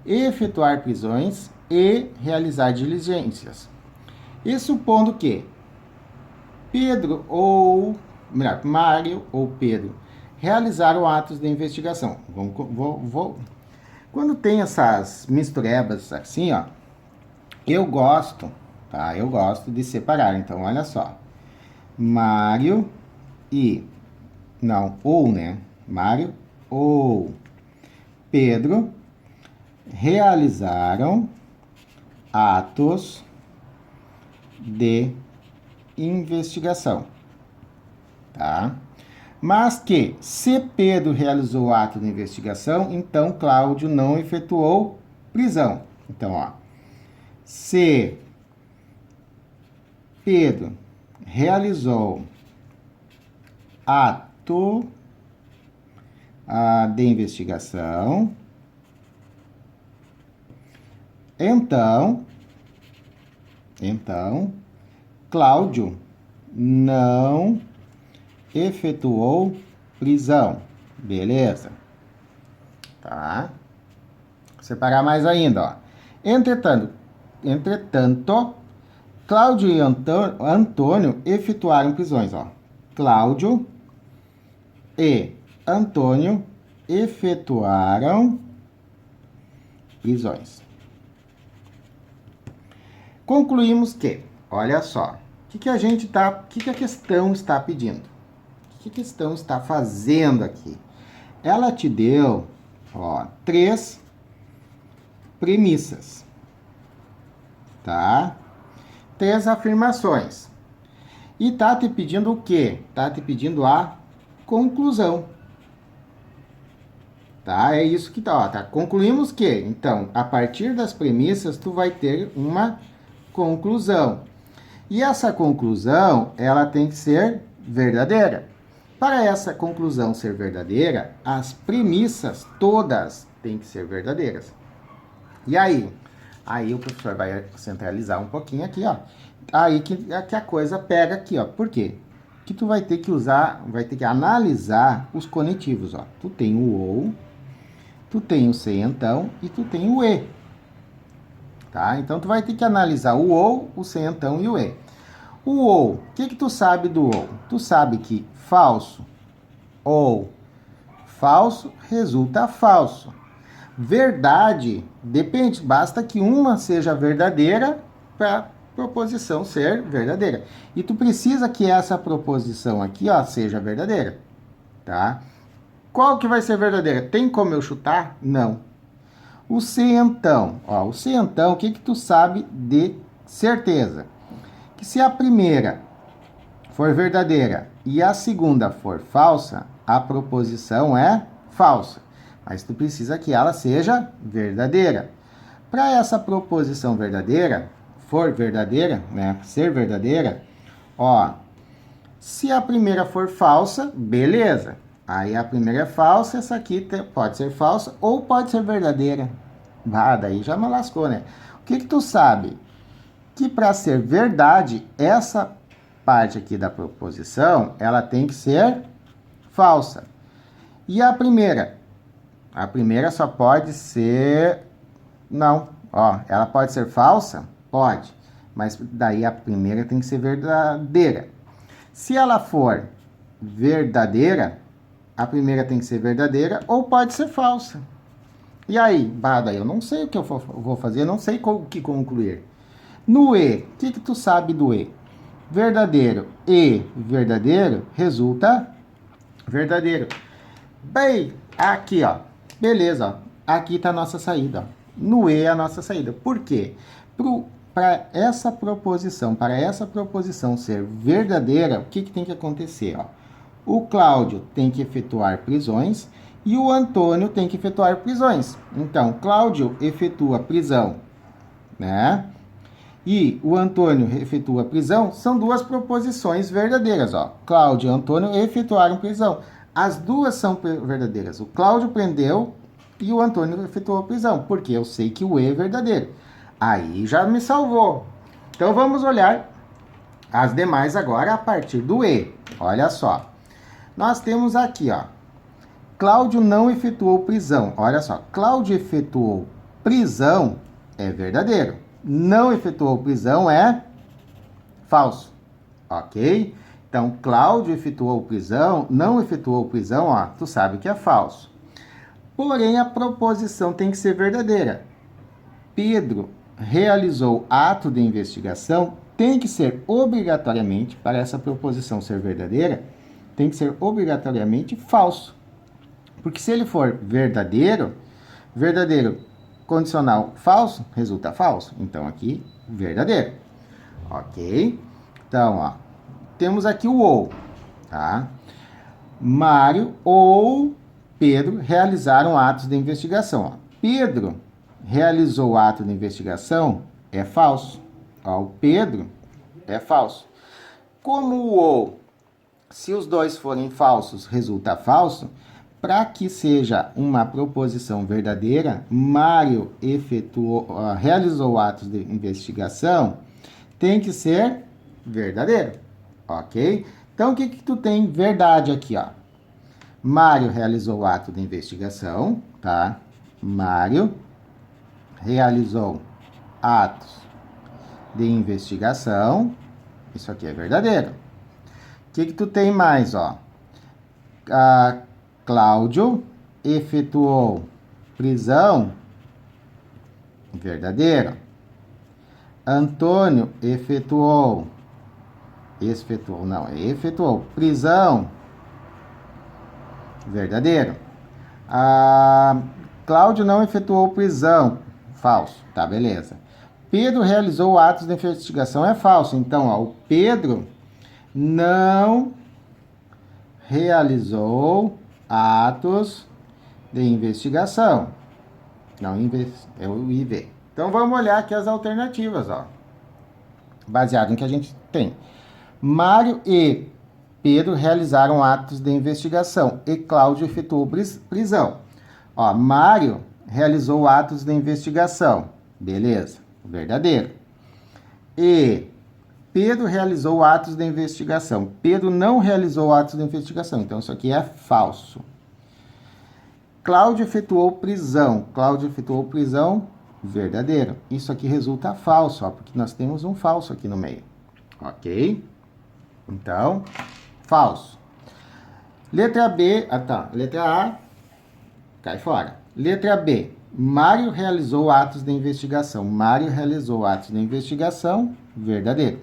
efetuar prisões e realizar diligências. E supondo que Mário ou Pedro realizaram atos de investigação. Quando tem essas misturebas assim, ó, eu gosto de separar. Então, olha só. Mário ou Pedro realizaram atos de investigação, tá? Mas que, se Pedro realizou o ato de investigação, então Cláudio não efetuou prisão. Então, ó, se Pedro realizou ato de investigação, então Cláudio não efetuou prisão. Beleza? Tá? Separar mais ainda, ó. Entretanto, Cláudio e Antônio efetuaram prisões, ó. Cláudio e Antônio efetuaram prisões. Concluímos que, olha só, o que a questão está pedindo? O que a questão está fazendo aqui? Ela te deu, ó, 3 premissas, tá? 3 afirmações. E tá te pedindo o quê? Tá te pedindo a conclusão. Tá? É isso que tá, ó, tá? Concluímos que, então, a partir das premissas, tu vai ter uma conclusão. E essa conclusão, ela tem que ser verdadeira. Para essa conclusão ser verdadeira, as premissas todas têm que ser verdadeiras. E aí? Aí o professor vai centralizar um pouquinho aqui, ó. Aí que a coisa pega aqui, ó. Por quê? Que tu vai ter que analisar os conectivos, ó. Tu tem o ou, tu tem o se então e tu tem o e. Tá? Então tu vai ter que analisar o ou, o se então e o e. O ou, o que tu sabe do ou? Tu sabe que falso ou falso resulta falso. Verdade, depende, basta que uma seja verdadeira para a proposição ser verdadeira. E tu precisa que essa proposição aqui, ó, seja verdadeira, tá? Qual que vai ser verdadeira? Tem como eu chutar? Não. O se então, ó, o se então, o que tu sabe de certeza? Que se a primeira for verdadeira e a segunda for falsa, a proposição é falsa. Mas tu precisa que ela seja verdadeira. Para essa proposição verdadeira, for verdadeira, né, ser verdadeira, ó, se a primeira for falsa, beleza. Aí a primeira é falsa, essa aqui pode ser falsa ou pode ser verdadeira. Daí já me lascou, né? O que tu sabe? Que para ser verdade, essa parte aqui da proposição, ela tem que ser falsa. E a primeira? A primeira só pode ser... Não, ó, ela pode ser falsa? Pode, mas daí a primeira tem que ser verdadeira. Se ela for verdadeira, a primeira tem que ser verdadeira ou pode ser falsa. E aí, daí eu não sei o que eu vou fazer, eu não sei o que concluir. No E, o que tu sabe do E? Verdadeiro e verdadeiro resulta verdadeiro. Bem, aqui, ó. Beleza, ó. Aqui tá a nossa saída, ó. No E é a nossa saída. Por quê? Para essa proposição ser verdadeira, o que tem que acontecer, ó? O Cláudio tem que efetuar prisões e o Antônio tem que efetuar prisões. Então, Cláudio efetua prisão, né? E o Antônio efetua prisão, são duas proposições verdadeiras, ó. Cláudio e Antônio efetuaram prisão. As duas são verdadeiras. O Cláudio prendeu e o Antônio efetuou a prisão, porque eu sei que o E é verdadeiro. Aí já me salvou. Então vamos olhar as demais agora a partir do E. Olha só. Nós temos aqui, ó. Cláudio não efetuou prisão. Olha só. Cláudio efetuou prisão é verdadeiro. Não efetuou prisão é falso. Ok? Então, Cláudio efetuou prisão, não efetuou prisão, ó, tu sabe que é falso. Porém, a proposição tem que ser verdadeira. Pedro realizou ato de investigação, tem que ser obrigatoriamente, para essa proposição ser verdadeira, tem que ser obrigatoriamente falso. Porque se ele for verdadeiro, verdadeiro condicional falso, resulta falso. Então, aqui, verdadeiro. Ok? Então, ó, temos aqui o ou, tá? Mário ou Pedro realizaram atos de investigação. Ó. Pedro realizou o ato de investigação é falso. Ó, o Pedro é falso. Como o ou, se os dois forem falsos, resulta falso, para que seja uma proposição verdadeira, Mário realizou atos de investigação, tem que ser verdadeiro, ok? Então, o que tu tem verdade aqui, ó? Mário realizou o ato de investigação, tá? Mário realizou atos de investigação, isso aqui é verdadeiro. O que tu tem mais, ó? Cláudio efetuou prisão, verdadeiro. Antônio efetuou prisão, verdadeiro. Cláudio não efetuou prisão, falso, tá, beleza. Pedro realizou atos de investigação, é falso. Então, ó, o Pedro não realizou atos de investigação. Não, é o IV. Então, vamos olhar aqui as alternativas, ó. Baseado no que a gente tem. Mário e Pedro realizaram atos de investigação e Cláudio efetuou prisão. Ó, Mário realizou atos de investigação. Beleza, verdadeiro. E Pedro realizou atos de investigação. Pedro não realizou atos de investigação. Então, isso aqui é falso. Cláudio efetuou prisão. Cláudio efetuou prisão, verdadeiro. Isso aqui resulta falso, ó, porque nós temos um falso aqui no meio. Ok? Então, falso. Letra B, letra A, cai fora. Letra B, Mário realizou atos de investigação. Mário realizou atos de investigação, verdadeiro.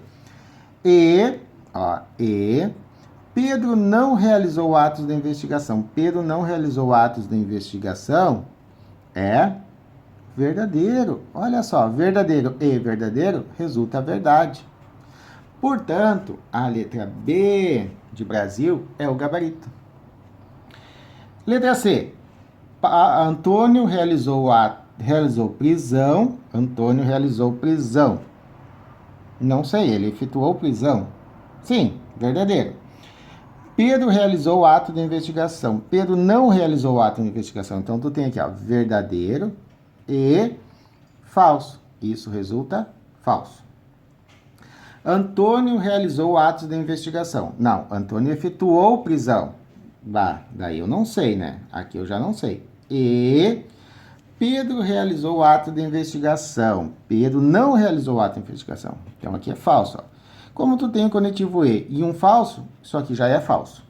E Pedro não realizou atos de investigação. Pedro não realizou atos de investigação é verdadeiro. Olha só, verdadeiro e verdadeiro resulta verdade. Portanto, a letra B de Brasil é o gabarito. Letra C. Antônio realizou prisão. Antônio realizou prisão. Não sei, ele efetuou prisão. Sim, verdadeiro. Pedro realizou o ato de investigação. Pedro não realizou o ato de investigação. Então, tu tem aqui, ó, verdadeiro e falso. Isso resulta falso. Antônio realizou atos de investigação. Não, Antônio efetuou prisão. Daí eu não sei, né? Aqui eu já não sei. E Pedro realizou o ato de investigação. Pedro não realizou o ato de investigação. Então aqui é falso. Ó. Como tu tem o conectivo e um falso, isso aqui já é falso.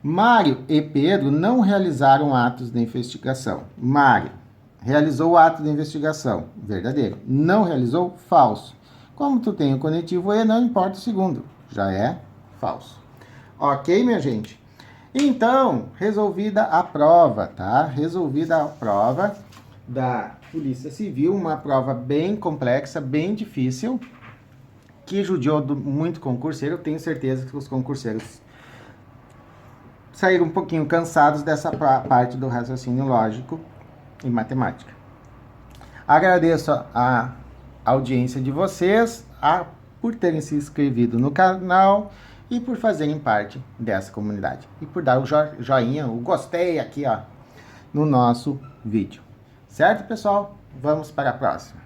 Mário e Pedro não realizaram atos de investigação. Mário realizou o ato de investigação. Verdadeiro. Não realizou? Falso. Como tu tem o conectivo e, não importa o segundo. Já é falso. Ok, minha gente? Então, resolvida a prova, tá? Resolvida a prova da Polícia Civil, uma prova bem complexa, bem difícil, que judiou muito concurseiro. Eu tenho certeza que os concurseiros saíram um pouquinho cansados dessa parte do raciocínio lógico e matemática. Agradeço a audiência de vocês, por terem se inscrito no canal e por fazerem parte dessa comunidade. E por dar o joinha, o gostei aqui, ó, no nosso vídeo. Certo, pessoal? Vamos para a próxima.